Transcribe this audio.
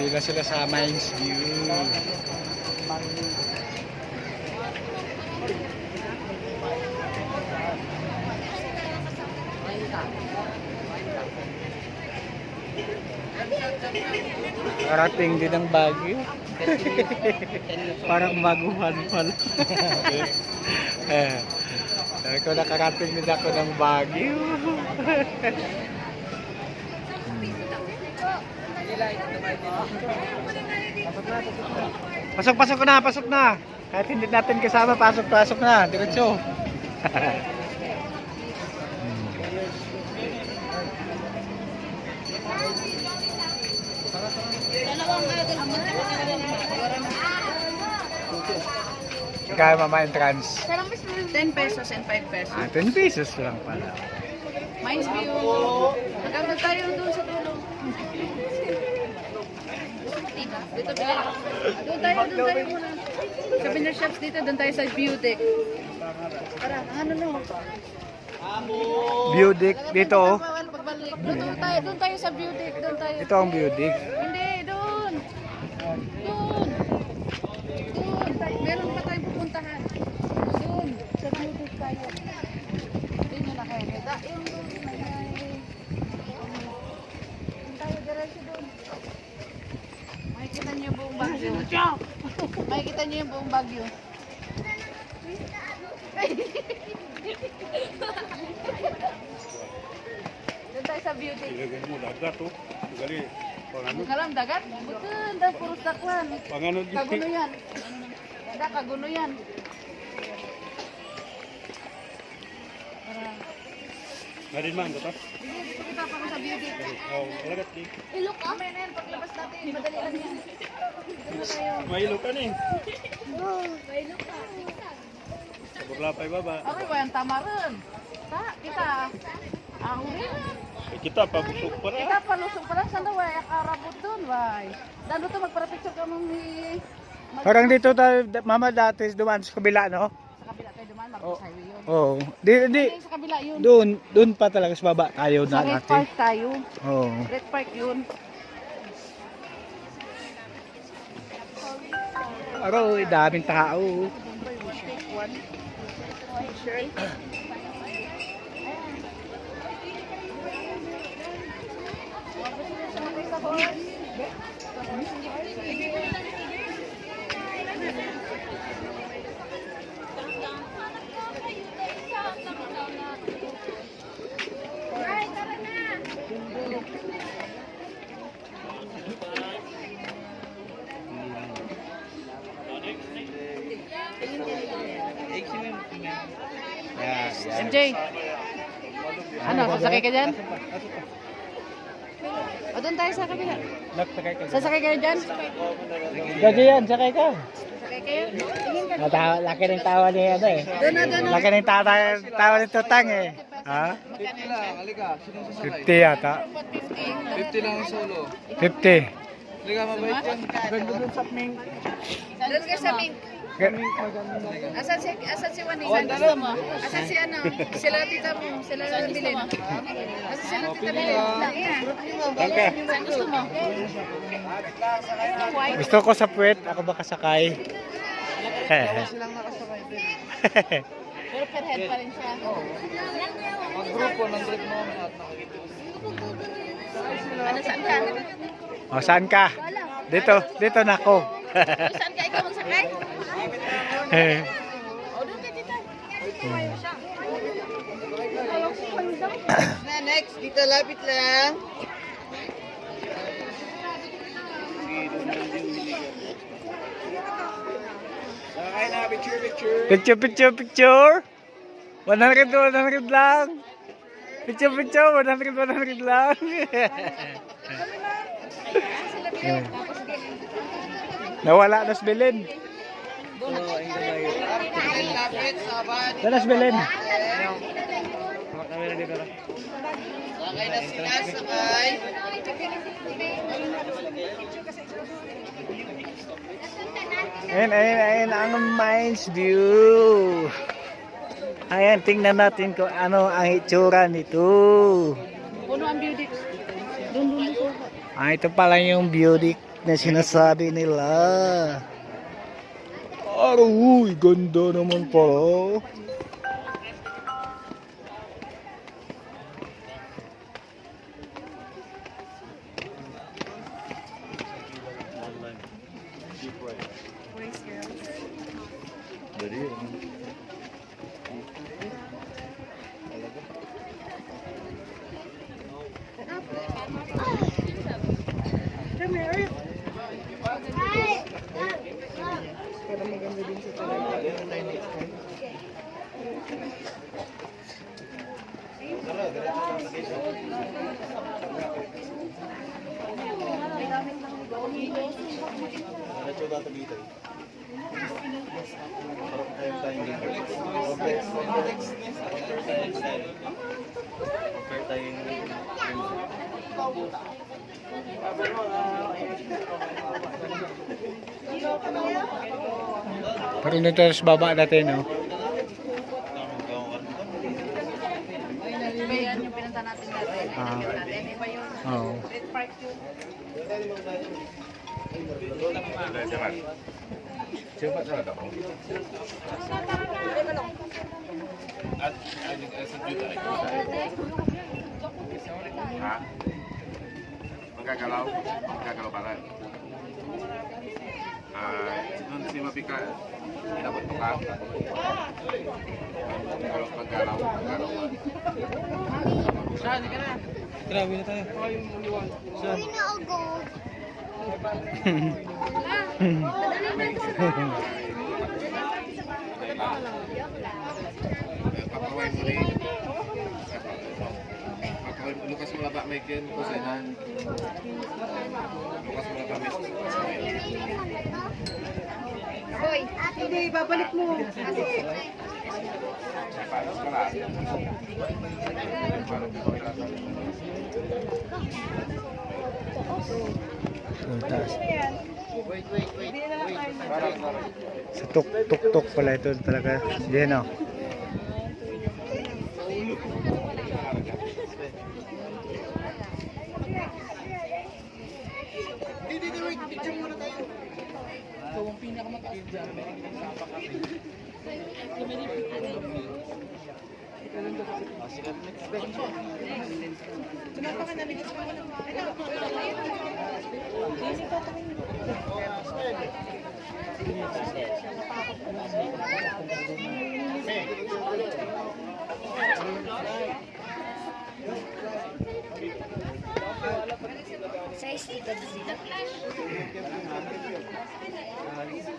Pila sila sa Mines View. Karating din ang Baguio. Parang baguhan pala. Sabi ko nakarating din ako ng Baguio. Pasok na. Kahit hindi natin kasama, pasok na. Diretso. Kaya mama entrance. 10 pesos and 5 pesos. 10 pesos lang pala. Mines View. Maganda tayo doon sa dulo. Dito pala. Doon tayo muna. Sa Pinner Shops dito, doon tayo sa view deck. Tara, ano no? View deck dito oh. Pagbalik. Doon tayo sa view deck. Doon tayo. Ito ang view deck. Hindi, doon. Doon. Meron pa tayong pupuntahan. Doon. Sa view deck tayo. Doon na kayo. Yung doon. Doon tayo diretso doon. Makikita niyo yung buong Baguio. Makikita niyo yung buong Baguio. Doon tayo sa beauty. Ilagay mo dagat oh. Gali. Pangano? Kalam dagat? Bukan, dah puro takwan. Pangano Kaguno yan. Ada kaguno yan. Ngarin man ta. Dito kita pa sa beauty. Oh, lagat di. Ilok ka. Mamaya na paglabas natin. Madali lang yan. Dito tayo. Mailo ka ni. Ilok ka. Burlapay baba. Okay, wayan tamaran. Ta, kita. Ang rin. Kita pabusok para. Kita palusong pa lang. Saan daw ay akarabot doon, way. Dalo to magpara-picture ka mong ni... Parang dito tayo, mama dati dumaan sa kabila, no? Sa kabila tayo dumaan, Marcos Highway yun. Oo. Di, Hindi, sa kabila yun. doon pa talaga sa baba tayo Sa na Red natin. Park tayo. Oo. Red Park yun. Aroy, daming tao. Take one. Shirt. MJ, ano, sasakay ka dyan? O, doon tayo sa kabila. Sasakay kayo dyan? Gaji yan, sakay ka. Sasakay kayo? Tingin ka. Laki ng tawa ni ano eh. Doon na. Laki ng tawa ni Tutang eh. Ha? 50 yata. 50 lang ang solo. 50. Liga mabait yan. Doon ka sa Mink. Asan si Wani? Saan gusto mo? Asan si ano? Sila tita mo. Sila bilhin. Asan sila tita bilhin? Saan gusto mo? Gusto ko sa puwet, ako ba kasakay? Silang nakasakay din. Pero per head pa rin siya. Ang grupo ng trip mo at nakakita. Ano, saan ka? O, saan ka? Dito na ako. Saan ka ikaw magsakay? O, doon ka tita. Next, dito lapit lang. Sakay na, picture. Picture. 100 lang. Picture, 100 lang. Nawala na si Belen. Lapit, saban. Wala si Belen. Sakay na sila, sakay. Ayan ang Mines View. Ayan, tingnan natin kung ano ang itsura nito. Puno ang beauty. Doon ko. Ito pala yung view deck. na sinasabi nila. Aroy, ganda naman pala. Parang dito sa baba natin, no? Iba yan yung pinunta natin dati. Natin, iba yun. Oo. Red Park yun. Ha? Magkagalaw? Magkagalaw pala. Doon si Mapika, inabot mo ka. Magkagalaw, magkagalaw. Saan ka na? Grabe na tayo. Saan? Papaway mo rin. Papaway mo. Lukas mo laba may kin. Kusinan. Lukas mo laba may Hoy, hindi, babalik mo. Kasi, palos ka lang. Taas. Wait. Tuk-tuk pala ito talaga. Diyan, oh. So, ang pinakamataas dyan, may nagsapa kami. size dito sila.